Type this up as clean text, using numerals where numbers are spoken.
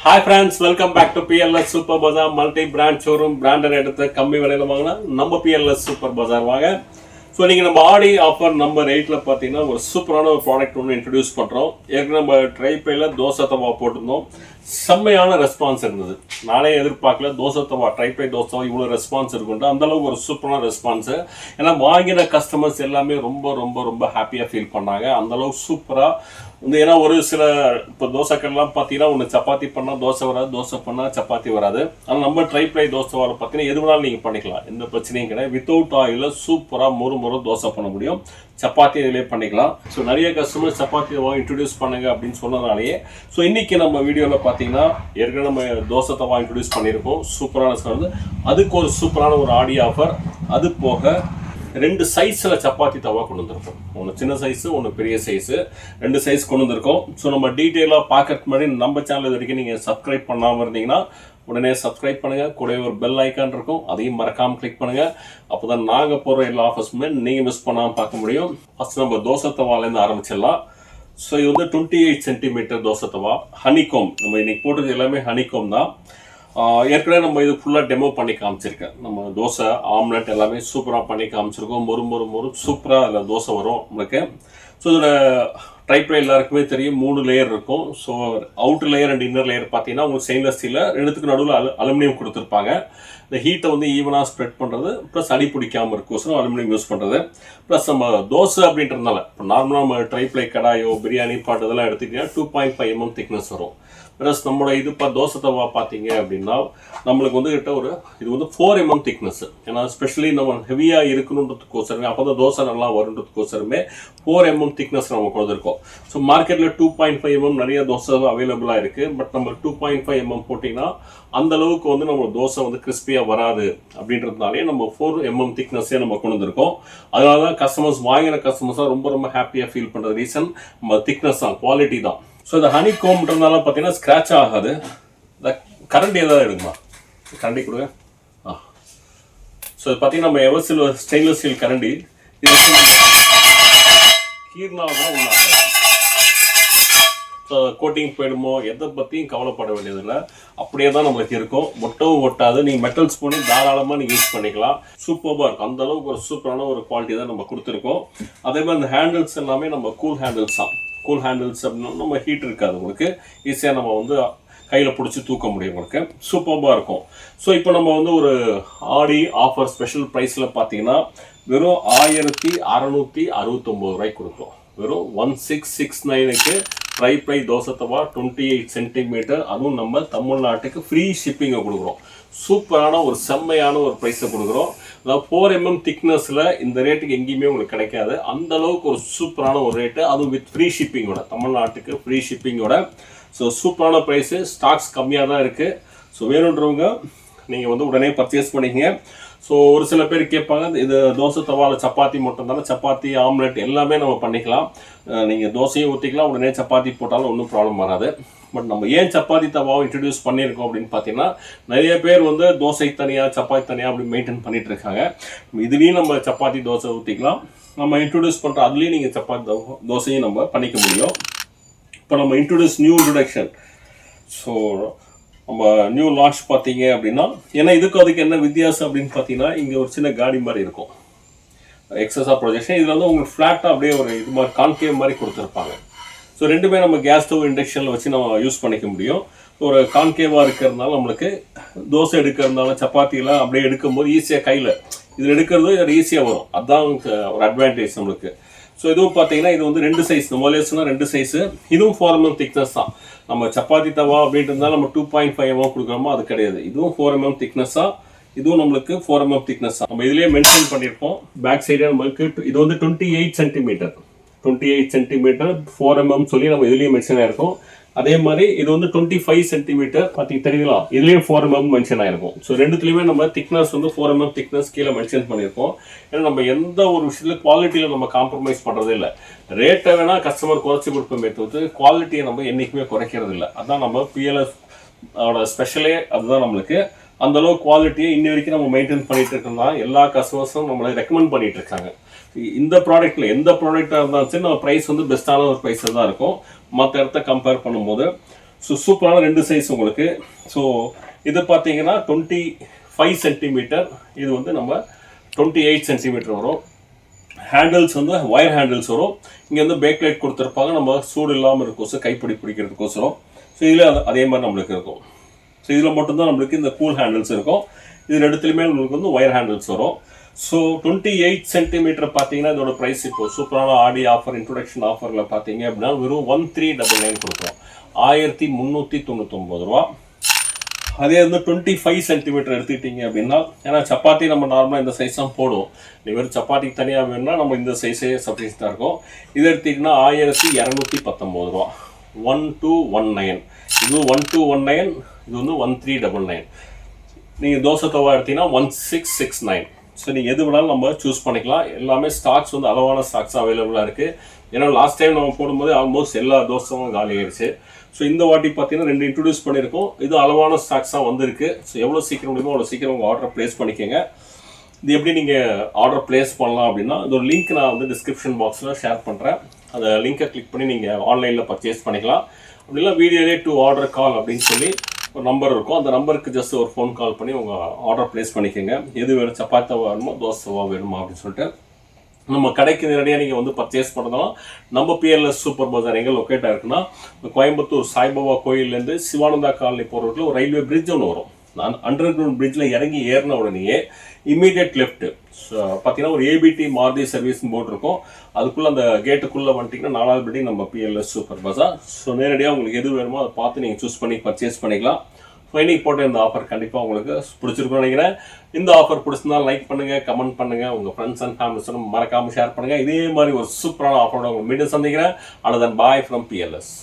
Hi friends, welcome back to PLS Super Bazaar multi-brand showroom. Branded எடுத்து கம்மி விலையில வாங்கினா நம்ம PLS Super Bazaar வாங்க. ஸோ நீங்கள் நம்ம ஆடி ஆஃபர் நம்பர் 8ல் பார்த்தீங்கன்னா ஒரு சூப்பரான ஒரு ப்ராடக்ட் ஒன்று இன்ட்ரடியூஸ் பண்ணுறோம். ஏற்கனவே நம்ம ட்ரைப்பையில் தோசை தவா போட்டிருந்தோம். செம்மையான ரெஸ்பான்ஸ் இருந்தது. நானே எதிர்பார்க்கல தோசை தவா ட்ரைப்பை தோசை தவா இவ்வளோ ரெஸ்பான்ஸ் இருக்குன்ட்டு அந்தளவுக்கு ஒரு சூப்பரான ரெஸ்பான்ஸு. ஏன்னா வாங்கின கஸ்டமர்ஸ் எல்லாமே ரொம்ப ரொம்ப ரொம்ப ஹாப்பியாக ஃபீல் பண்ணாங்க. அந்தளவுக்கு சூப்பராக வந்து ஏன்னா ஒரு சில இப்போ தோசைக்கெல்லாம் பார்த்தீங்கன்னா ஒன்று சப்பாத்தி பண்ணால் தோசை வராது, தோசை பண்ணால் சப்பாத்தி வராது. ஆனால் நம்ம ட்ரைப்ளை தோசை வாழை பார்த்தீங்கன்னா எது வேணாலும் நீங்கள் பண்ணிக்கலாம், எந்த பிரச்சனையும் கிடையாது. வித்தவுட் ஆயிலில் சூப்பராக மொறு தோசை பண்ண முடியும். சப்பாத்தி இதிலே பண்ணிக்கலாம். ஸோ நிறைய கஸ்டமர் சப்பாத்தி தவா இன்ட்ரடியூஸ் பண்ணுங்க அப்படின்னு சொன்னதுனாலேயே ஸோ இன்றைக்கி நம்ம வீடியோவில் பார்த்தீங்கன்னா ஏற்கனவே நம்ம தோசை தவா இன்ட்ரடியூஸ் பண்ணியிருக்கோம். சூப்பரான வந்து அதுக்கு ஒரு சூப்பரான ஒரு ஆடி ஆஃபர். அது போக ரெண்டு சைஸில் சப்பாத்தி தவா கொண்டு வந்திருக்கோம். ஒன்று சின்ன சைஸு, ஒன்று பெரிய சைஸு, ரெண்டு சைஸ் கொண்டு வந்திருக்கோம். ஸோ நம்ம டீட்டெயிலாக பார்க்கறதுக்கு முன்னாடி நம்ம சேனல் இது வரைக்கும் நீங்கள் சப்ஸ்கிரைப் பண்ணாமல் இருந்தீங்கன்னா உடனே சப்ஸ்கிரைப் பண்ணுங்கள். கூட ஒரு பெல் ஐக்கான் இருக்கும், அதையும் மறக்காமல் கிளிக் பண்ணுங்கள். அப்போ தான் நாங்கள் போகிற எல்லா ஆஃபர்ஸுமே நீங்கள் மிஸ் பண்ணாமல் பார்க்க முடியும். ஃபஸ்ட் நம்ம தோசை தவாலேருந்து ஆரம்பிச்சிடலாம். ஸோ இது வந்து 28 சென்டிமீட்டர் தோசை தவா, ஹனிகோம். நம்ம இன்னைக்கு போட்டது எல்லாமே ஹனிகோம் தான். ஏற்கனவே நம்ம இது ஃபுல்லாக டெமோ பண்ணி காமிச்சிருக்கேன். நம்ம தோசை ஆம்லெட் எல்லாமே சூப்பராக பண்ணி காமிச்சிருக்கோம். மொறு சூப்பராக அதில் தோசை வரும் உங்களுக்கு. ஸோ இதோட ட்ரைப்ளை எல்லாருக்குமே தெரியும், 3 லேயர் இருக்கும். So outer layer and inner layer பார்த்தீங்கன்னா உங்களுக்கு ஸ்டெயின்லெஸ் ஸ்டீலில், ரெண்டுத்துக்கு நடுவில் அலுமினியம் கொடுத்துருப்பாங்க. இந்த ஹீட்டை வந்து ஈவனாக ஸ்ப்ரெட் பண்ணுறது, ப்ளஸ் அடி பிடிக்காமல் இருக்கும் அலுமினியம் யூஸ் பண்ணுறது. ப்ளஸ் நம்ம தோசை அப்படின்றதுனால இப்போ நார்மலாக நம்ம ட்ரைப்ளை கடாயோ பிரியாணி பாட்டு இதெல்லாம் எடுத்துக்கிட்டிங்கன்னா 2.5 mm திக்னஸ் வரும். ப்ளஸ் நம்மளோட இது தோசை தவா பார்த்தீங்க அப்படின்னா நம்மளுக்கு வந்து கிட்ட ஒரு இது வந்து 4 mm திக்னஸ். ஏன்னா ஸ்பெஷலி நம்ம ஹெவியாக இருக்கணுன்றதுக்கோசரமே, அப்போ தான் தோசை நல்லா வருன்றதுக்கோசரமே 4 mm திக்னஸ் நம்ம கொடுத்துருக்கோம். ஸோ மார்க்கெட்டில் 2.5 mm நிறைய தோசை அவைலபிளாக இருக்குது. பட் நம்ம 2.5 mm போட்டிங்கன்னா அந்தளவுக்கு வந்து நம்ம தோசை வந்து கிறிஸ்பியாக வராது. அப்படின்றதுனாலே நம்ம 4 mm திக்னஸே நம்ம கொண்டு வந்திருக்கோம். அதனால தான் கஸ்டமர்ஸ் வாங்கின கஸ்டமர்ஸாக ரொம்ப ரொம்ப ஹாப்பியாக ஃபீல் பண்ணுறது ரீசன் நம்ம திக்னஸ் தான், குவாலிட்டி தான். ஸோ இந்த ஹனி கோம்ன்றதுனால பார்த்தீங்கன்னா ஸ்க்ராட்ச் ஆகாது. இந்த கரண்டி ஏதாவது எடுக்குமா, கரண்டி கொடுங்க. ஸோ இது பார்த்தீங்கன்னா நம்ம எவர்சில் ஸ்டெயின்லெஸ் ஸ்டீல் கரண்டி. இது கீர்னால் தான் ஒன்றாக ஸோ கோட்டிங் போயிடுமோ எதை பற்றியும் கவலைப்பட வேண்டியதில்லை. அப்படியே தான் நம்மளுக்கு இருக்கும், ஒட்டவும் ஒட்டாது. நீங்கள் மெட்டல் ஸ்பூனு தாராளமாக நீங்கள் யூஸ் பண்ணிக்கலாம். சூப்பராக இருக்கும். அந்தளவுக்கு ஒரு சூப்பரான ஒரு குவாலிட்டி தான் நம்ம கொடுத்துருக்கோம். அதே மாதிரி இந்த ஹேண்டில்ஸ் எல்லாமே நம்ம கூல் ஹேண்டில்ஸ் தான். கூல் ஹேண்டில்ஸ் அப்படின்னா நம்ம ஹீட் இருக்காது, உங்களுக்கு ஈஸியாக நம்ம வந்து கையில் பிடிச்சி தூக்க முடியும். உங்களுக்கு சூப்பராக இருக்கும். ஸோ இப்போ நம்ம வந்து ஒரு ஆடி ஆஃபர் ஸ்பெஷல் ப்ரைஸில் பார்த்தீங்கன்னா வெறும் 1669 ரூபாய்க்கு கொடுத்தோம். வெறும் 1669க்கு ட்ரைப்ளை தோசை தவா 28 சென்டிமீட்டர், அதுவும் நம்ம தமிழ்நாட்டுக்கு ஃப்ரீ ஷிப்பிங்கை கொடுக்குறோம். சூப்பரான ஒரு செம்மையான ஒரு ப்ரைஸை கொடுக்குறோம். அதாவது 4 mm திக்னஸில் இந்த ரேட்டுக்கு எங்கேயுமே உங்களுக்கு கிடைக்காது. அந்தளவுக்கு ஒரு சூப்பரான ஒரு ரேட்டு, அதுவும் வித் ஃப்ரீ ஷிப்பிங்கோட, தமிழ்நாட்டுக்கு ஃப்ரீ ஷிப்பிங்கோட. ஸோ சூப்பரான ப்ரைஸு, ஸ்டாக்ஸ் கம்மியாக தான் இருக்குது. ஸோ வேணுன்றவங்க நீங்கள் வந்து உடனே பர்ச்சேஸ் பண்ணிக்கங்க. ஸோ ஒரு சில பேர் கேட்பாங்க, இது தோசை தவாவில் சப்பாத்தி மட்டும் தானே, சப்பாத்தி ஆம்லெட் எல்லாமே நம்ம பண்ணிக்கலாம், நீங்கள் தோசையும் ஊற்றிக்கலாம், உடனே சப்பாத்தி போட்டாலும் ஒன்றும் ப்ராப்ளம் வராது. பட் நம்ம ஏன் சப்பாத்தி தவாவை இன்ட்ரடியூஸ் பண்ணியிருக்கோம் அப்படின்னு பார்த்தீங்கன்னா நிறைய பேர் வந்து தோசை தனியாக சப்பாத்தி தனியாக அப்படி மெயின்டைன் பண்ணிட்டு இருக்காங்க. இதுலேயும் நம்ம சப்பாத்தி தோசை ஊற்றிக்கலாம். நம்ம இன்ட்ரடியூஸ் பண்ணுற அதுலேயும் நீங்கள் சப்பாத்தி தோசையும் நம்ம பண்ணிக்க முடியும். இப்போ நம்ம நியூ இன்ட்ரடக்ஷன். ஸோ நம்ம நியூ லான்ச் பார்த்தீங்க அப்படின்னா, ஏன்னா அதுக்கு என்ன வித்தியாசம் அப்படின்னு பார்த்தீங்கன்னா, இங்கே ஒரு சின்ன காடி மாதிரி இருக்கும், எக்ஸஸாக ப்ரொஜெக்ஷன். இதில் வந்து உங்களுக்கு ஃப்ளாட்டாக அப்படியே ஒரு இது மாதிரி கான்கேவ் மாதிரி கொடுத்துருப்பாங்க. ஸோ ரெண்டுமே நம்ம கேஸ் ஸ்டவ் இண்டக்ஷனில் வச்சு நம்ம யூஸ் பண்ணிக்க முடியும். ஒரு கான்கேவாக இருக்கிறதுனால நம்மளுக்கு தோசை எடுக்கிறதுனால சப்பாத்தியெல்லாம் அப்படியே எடுக்கும்போது ஈஸியாக கையில் இதில் எடுக்கிறது இது ஈஸியாக வரும். அதுதான் ஒரு அட்வான்டேஜ் நம்மளுக்கு. ஸோ இதுவும் பார்த்தீங்கன்னா இது வந்து 2 சைஸ், மொலேஸ்னால் 2 சைஸு. இதுவும் 4 mm திக்னஸ் தான். நம்ம சப்பாத்தி தவா அப்படின்றதுனால நம்ம 2.5 mm கொடுக்குறோமோ அது கிடையாது. இதுவும் 4 mm திக்னஸ்ஸாக, இதுவும் நம்மளுக்கு 4 mm திக்னஸ் தான். நம்ம இதுலேயே மென்ஷன் பண்ணியிருப்போம் பேக் சைடே நம்மளுக்கு. இது வந்து 28 சென்டிமீட்டர் 4 mm சொல்லி நம்ம இதுலேயே மென்ஷன் ஆயிருக்கும். அதே மாதிரி இது வந்து 25 சென்டிமீட்டர் பார்த்தீங்க தெரியுங்களா, இதுலேயும் 4 mm மென்ஷன் ஆயிருக்கும். ஸோ ரெண்டுத்துலேயுமே நம்ம திக்னஸ் வந்து 4 mm திக்னஸ் கீழே மென்ஷன் பண்ணியிருக்கோம். ஏன்னா நம்ம எந்த ஒரு விஷயத்தில் குவாலிட்டியில் நம்ம காம்ப்ரமைஸ் பண்ணுறதே இல்லை. ரேட்டை வேணால் கஸ்டமர் குறைச்சி கொடுப்போமே தவிர்த்து குவாலிட்டியை நம்ம என்றைக்குமே குறைக்கிறது இல்லை. அதுதான் நம்ம பிஎல்எஸ் ஸ்பெஷலே, அதுதான் நம்மளுக்கு. அந்தளவு குவாலிட்டியை இன்னி வரைக்கும் நம்ம மெயின்டைன் பண்ணிட்டு இருக்கோம்னா எல்லா கஸ்டமர்ஸும் நம்மளை ரெக்கமெண்ட் பண்ணிட்டு இருக்காங்க. இந்த ப்ராடக்ட்டில் எந்த ப்ராடக்டாக இருந்தாலும் சரி நம்ம ப்ரைஸ் வந்து பெஸ்ட்டான ஒரு ப்ரைஸில் தான் இருக்கும் மற்ற இடத்த கம்பேர் பண்ணும்போது. ஸோ சூப்பரான 2 சைஸ் உங்களுக்கு. ஸோ இது பார்த்தீங்கன்னா 25 சென்டிமீட்டர், இது வந்து நம்ம 28 சென்டிமீட்டர் வரும். ஹேண்டில்ஸ் வந்து ஒயர் ஹேண்டில்ஸ் வரும். இங்கே வந்து பேக் லைட் கொடுத்துருப்பாங்க, நம்ம சூடு இல்லாமல் இருக்கும் கைப்பிடி பிடிக்கிறதுக்கோசரம். ஸோ இதில் அதே மாதிரி நம்மளுக்கு இருக்கும். ஸோ இதில் மட்டும்தான் நம்மளுக்கு இந்த கூல் ஹேண்டில்ஸ் இருக்கும். இது ரெண்டுத்துலையுமே நம்மளுக்கு வந்து ஒயர் ஹேண்டில்ஸ் வரும். ஸோ 28 சென்டிமீட்டர் பார்த்தீங்கன்னா இதோட ப்ரைஸ் இப்போ சூப்பரான ஆடி ஆஃபர், இன்ட்ரொடக்ஷன் ஆஃபரில் பார்த்தீங்க அப்படின்னா வெறும் 1399 கொடுக்குறோம், 1399 ரூபா. அதே வந்து 25 சென்டிமீட்டர் எடுத்துக்கிட்டீங்க அப்படின்னா, ஏன்னா சப்பாத்தி நம்ம நார்மலாக இந்த சைஸ் தான் போடுவோம். நீ வெறும் சப்பாத்திக்கு தனியாக வேணும்னா நம்ம இந்த சைஸே சஃபிஷியண்டாக இருக்கும். இது எடுத்திங்கன்னா 1219 ரூபா, 1219. இது 1219, இது வந்து 1399. நீங்கள் தோசை தவா எடுத்தீங்கன்னா 1669. ஸோ நீங்கள் எது வேணாலும் நம்ம சூஸ் பண்ணிக்கலாம். எல்லாமே ஸ்டாக்ஸ் வந்து அளவான ஸ்டாக்ஸ் அவைலபிளாக இருக்குது. ஏன்னா லாஸ்ட் டைம் நம்ம போடும்போது ஆல்மோஸ்ட் எல்லா தோசையும் காலி ஆயிடுச்சு. ஸோ இந்த வாட்டி பார்த்தீங்கன்னா 2 இன்ட்ரடியூஸ் பண்ணியிருக்கோம். இது அளவான ஸ்டாக்ஸாக வந்திருக்கு. ஸோ எவ்வளோ சீக்கிரம் முடியுமோ அவ்வளோ சீக்கிரம் உங்கள் ஆர்டரை ப்ளேஸ் பண்ணிக்கோங்க. இது எப்படி நீங்கள் ஆர்டர் ப்ளேஸ் பண்ணலாம் அப்படின்னா, இதோட லிங்க் நான் வந்து டிஸ்கிரிப்ஷன் பாக்ஸில் ஷேர் பண்ணுறேன். அந்த லிங்கை கிளிக் பண்ணி நீங்கள் ஆன்லைனில் பர்ச்சேஸ் பண்ணிக்கலாம். அப்படின்னா வீடியோலே டு ஆர்டர் கால் அப்படின்னு சொல்லி ஒரு நம்பர் இருக்கும். அந்த நம்பருக்கு ஜஸ்ட் ஒரு ஃபோன் கால் பண்ணி உங்கள் ஆர்டர் ப்ளேஸ் பண்ணிக்கோங்க. எது வேணும், சப்பாத்தி வேணுமோ தோசைவா வேணுமா அப்படின்னு சொல்லிட்டு. நம்ம கடைக்கு நேரடியாக நீங்கள் வந்து பர்ச்சேஸ் பண்ணுறதுனா நம்ம பிஎல்எஸ் சூப்பர் பஜார் எங்கே லொக்கேட் ஆகிருக்குன்னா, கோயம்புத்தூர் சாய்பாபா கோயிலேருந்து சிவானந்தா காலனி போகிற ரோட்டில் ஒரு ரயில்வே பிரிட்ஜ் ஒன்று வரும். அண்டர் கிரவுண்ட் பிரிட்ஜில் இறங்கி ஏறின உடனேயே இம்மீடியட் லெஃப்ட் பார்த்தீங்கன்னா ஒரு ஏபிடி மாருதி சர்வீஸ் போர்டு இருக்கும். அதுக்குள்ளே அந்த கேட்டுக்குள்ளே வந்துட்டிங்கன்னா 4வது பில்டிங் நம்ம பிஎல்எஸ் சூப்பர் பஜார். ஸோ நேரடியாக உங்களுக்கு எது வேணுமோ அதை பார்த்து நீங்கள் சூஸ் பண்ணி பர்ச்சேஸ் பண்ணிக்கலாம். ஸோ இன்னைக்கு போட்ட இந்த ஆஃபர் கண்டிப்பாக உங்களுக்கு பிடிச்சிருக்கும்னு நினைக்கிறேன். இந்த ஆஃபர் பிடிச்சிருந்தாலும் லைக் பண்ணுங்கள், கமெண்ட் பண்ணுங்கள், உங்கள் ஃப்ரெண்ட்ஸ் அண்ட் ஃபேமிலிஸும் மறக்காமல் ஷேர் பண்ணுங்கள். இதே மாதிரி ஒரு சூப்பரான ஆஃபரோட உங்களை மீண்டும் சந்திக்கிறேன். And then bye from BLS.